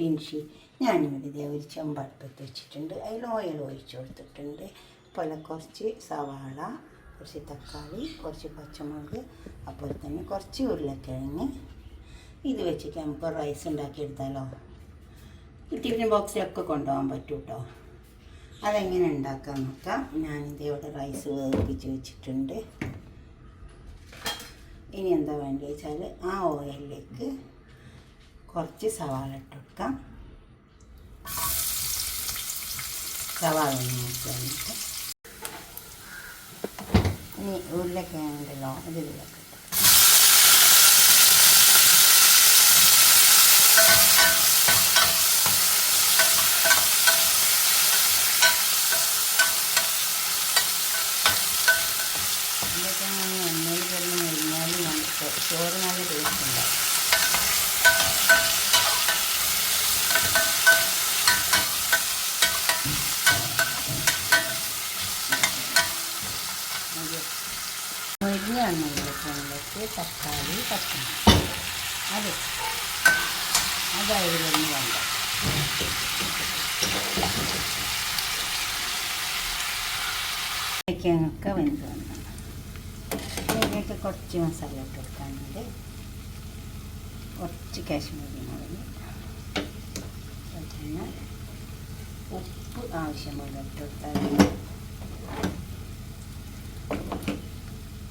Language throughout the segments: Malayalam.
ഇൻഷി ഞാനിവിടെ ഇതേ ഒരു ചെമ്പടുപ്പത്ത് വെച്ചിട്ടുണ്ട്. അതിൽ ഓയിൽ ഒഴിച്ച് കൊടുത്തിട്ടുണ്ട്. അതുപോലെ കുറച്ച് സവാള, കുറച്ച് തക്കാളി, കുറച്ച് പച്ചമുളക്, അതുപോലെ തന്നെ കുറച്ച് ഉരുളക്കിഴങ്ങ്. ഇത് വെച്ചിട്ട് നമുക്ക് റൈസ് ഉണ്ടാക്കിയെടുത്താലോ. ടിഫിൻ ബോക്സിലൊക്കെ കൊണ്ടുപോകാൻ പറ്റും കേട്ടോ. അതെങ്ങനെ ഉണ്ടാക്കാൻ നോക്കാം. ഞാനിത് ഇവിടെ റൈസ് വേവിപ്പിച്ച് വെച്ചിട്ടുണ്ട്. ഇനി എന്താ വേണ്ടത് വെച്ചാൽ ആ ഓയിലിലേക്ക് കുറച്ച് സവാള ഇട്ട് കൊടുക്കാം. സവാള നോക്കിയിട്ട് ഇനി ഉരുളക്കിഴങ്ങുണ്ടല്ലോ അത് ഇതിലേക്ക് എണ്ണയിൽ കിടന്ന് കഴിഞ്ഞാൽ നമുക്ക് ചോറ് നല്ല ടേസ്റ്റ് ഉണ്ടാവും. മുരിഞ്ഞ എണ്ണയിലേക്ക് തക്കാളി, പച്ചമുളക് അതായത് തന്നെ വേണ്ട. ഒക്കെ വെന്ത് വന്നു. അതിലേക്ക് കുറച്ച് മസാല ഇട്ട് കൊടുക്കാനുണ്ട്. കുറച്ച് കാശ്മീരി മുളക്, പിന്നെ ഉപ്പ് ആവശ്യമുള്ള ഇട്ട് കൊടുത്താൽ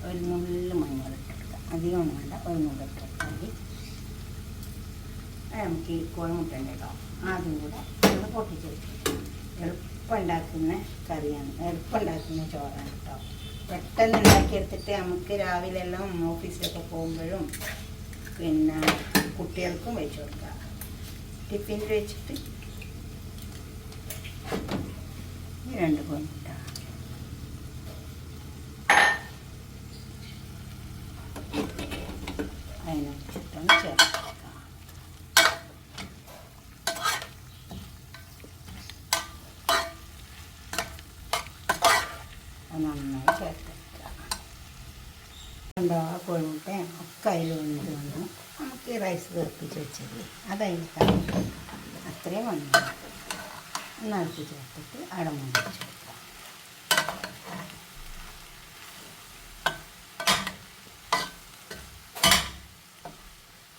ഒരു നുള്ളു മഞ്ഞൾ ഇട്ട് കൊടുക്കാം. അധികം ഒന്നും വേണ്ട, ഒരു നുള്ളു ഇട്ട് കൊടുത്താൽ മതി. നമുക്ക് ഈ കോഴിമുട്ട ഉണ്ടല്ലോ ആദ്യം കൂടെ ഒന്ന് പൊട്ടിച്ചെടുക്കും. എളുപ്പം ഉണ്ടാക്കുന്ന കറിയാണ്, എളുപ്പം ഉണ്ടാക്കുന്ന ചോറാണ് കേട്ടോ. പെട്ടെന്ന് ഉണ്ടാക്കിയെടുത്തിട്ട് നമുക്ക് രാവിലെ എല്ലാം ഓഫീസിലൊക്കെ പോകുമ്പോഴും പിന്നെ കുട്ടികൾക്കും വെച്ച് കൊടുക്കാം. ടിഫിനിൽ വെച്ചിട്ട് 2 കോഴിമുട്ട അതിനനുസരിച്ചിട്ടൊന്ന് ചേർത്ത് കൊടുക്കാം. നന്നായി ചേർത്തെടുക്കുക. ആ കോഴിമുട്ട ഒക്കെ അതിൽ വന്നിട്ട് വന്നു. നമുക്ക് റൈസ് വേർപ്പിച്ച് വെച്ചത് അതതിൽ അത്രയും വന്നു. ഒന്നടുത്ത് ചേർത്തിട്ട് അടമുണ്ട് വെച്ച് കൊടുക്കാം.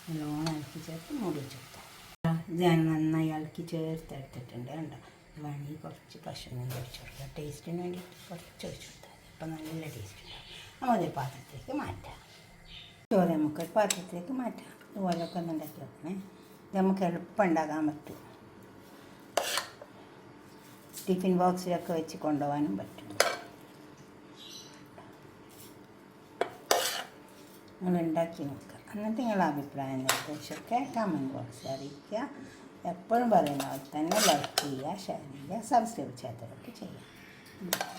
നല്ലോണം ഇളക്കി ചേർത്ത് മൂടി വെച്ച് കൊടുക്കാം. ഇത് ഞാൻ നന്നായി ഇളക്കി ചേർത്തെടുത്തിട്ടുണ്ട്. കണ്ടോ, വേണമെങ്കിൽ കുറച്ച് പശുനെയ്യ് ഒഴിച്ച് കൊടുക്കുക. ടേസ്റ്റിന് വേണ്ടിയിട്ട് കുറച്ച് ഒഴിച്ച് കൊടുത്താൽ അപ്പം നല്ല ടേസ്റ്റ് ഉണ്ടാവും. നമുക്കൊരു പാത്രത്തിലേക്ക് മാറ്റാം. ചോറ് നമുക്കൊരു പാത്രത്തിലേക്ക് മാറ്റാം. ഇതുപോലെയൊക്കെ ഒന്ന് ഉണ്ടാക്കി വെക്കണേ. ഇത് നമുക്ക് എളുപ്പം ഉണ്ടാക്കാൻ പറ്റും. ടിഫിൻ ബോക്സിലൊക്കെ വെച്ച് കൊണ്ടുപോകാനും പറ്റും. നിങ്ങൾ ഉണ്ടാക്കി നോക്കുക. എന്നിട്ട് നിങ്ങളുടെ അഭിപ്രായം നിർദ്ദേശമൊക്കെ കമൻറ്റ് ബോക്സിൽ അറിയിക്കുക. എപ്പോഴും പറയുന്ന പോലെ തന്നെ ലൈക്ക് ചെയ്യുക, ഷെയർ ചെയ്യുക, സബ്സ്ക്രൈബ് ചെയ്യാത്തവരൊക്കെ ചെയ്യുക.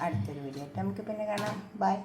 അടുത്തൊരു വീഡിയോ ആയിട്ട് നമുക്ക് പിന്നെ കാണാം. ബൈ.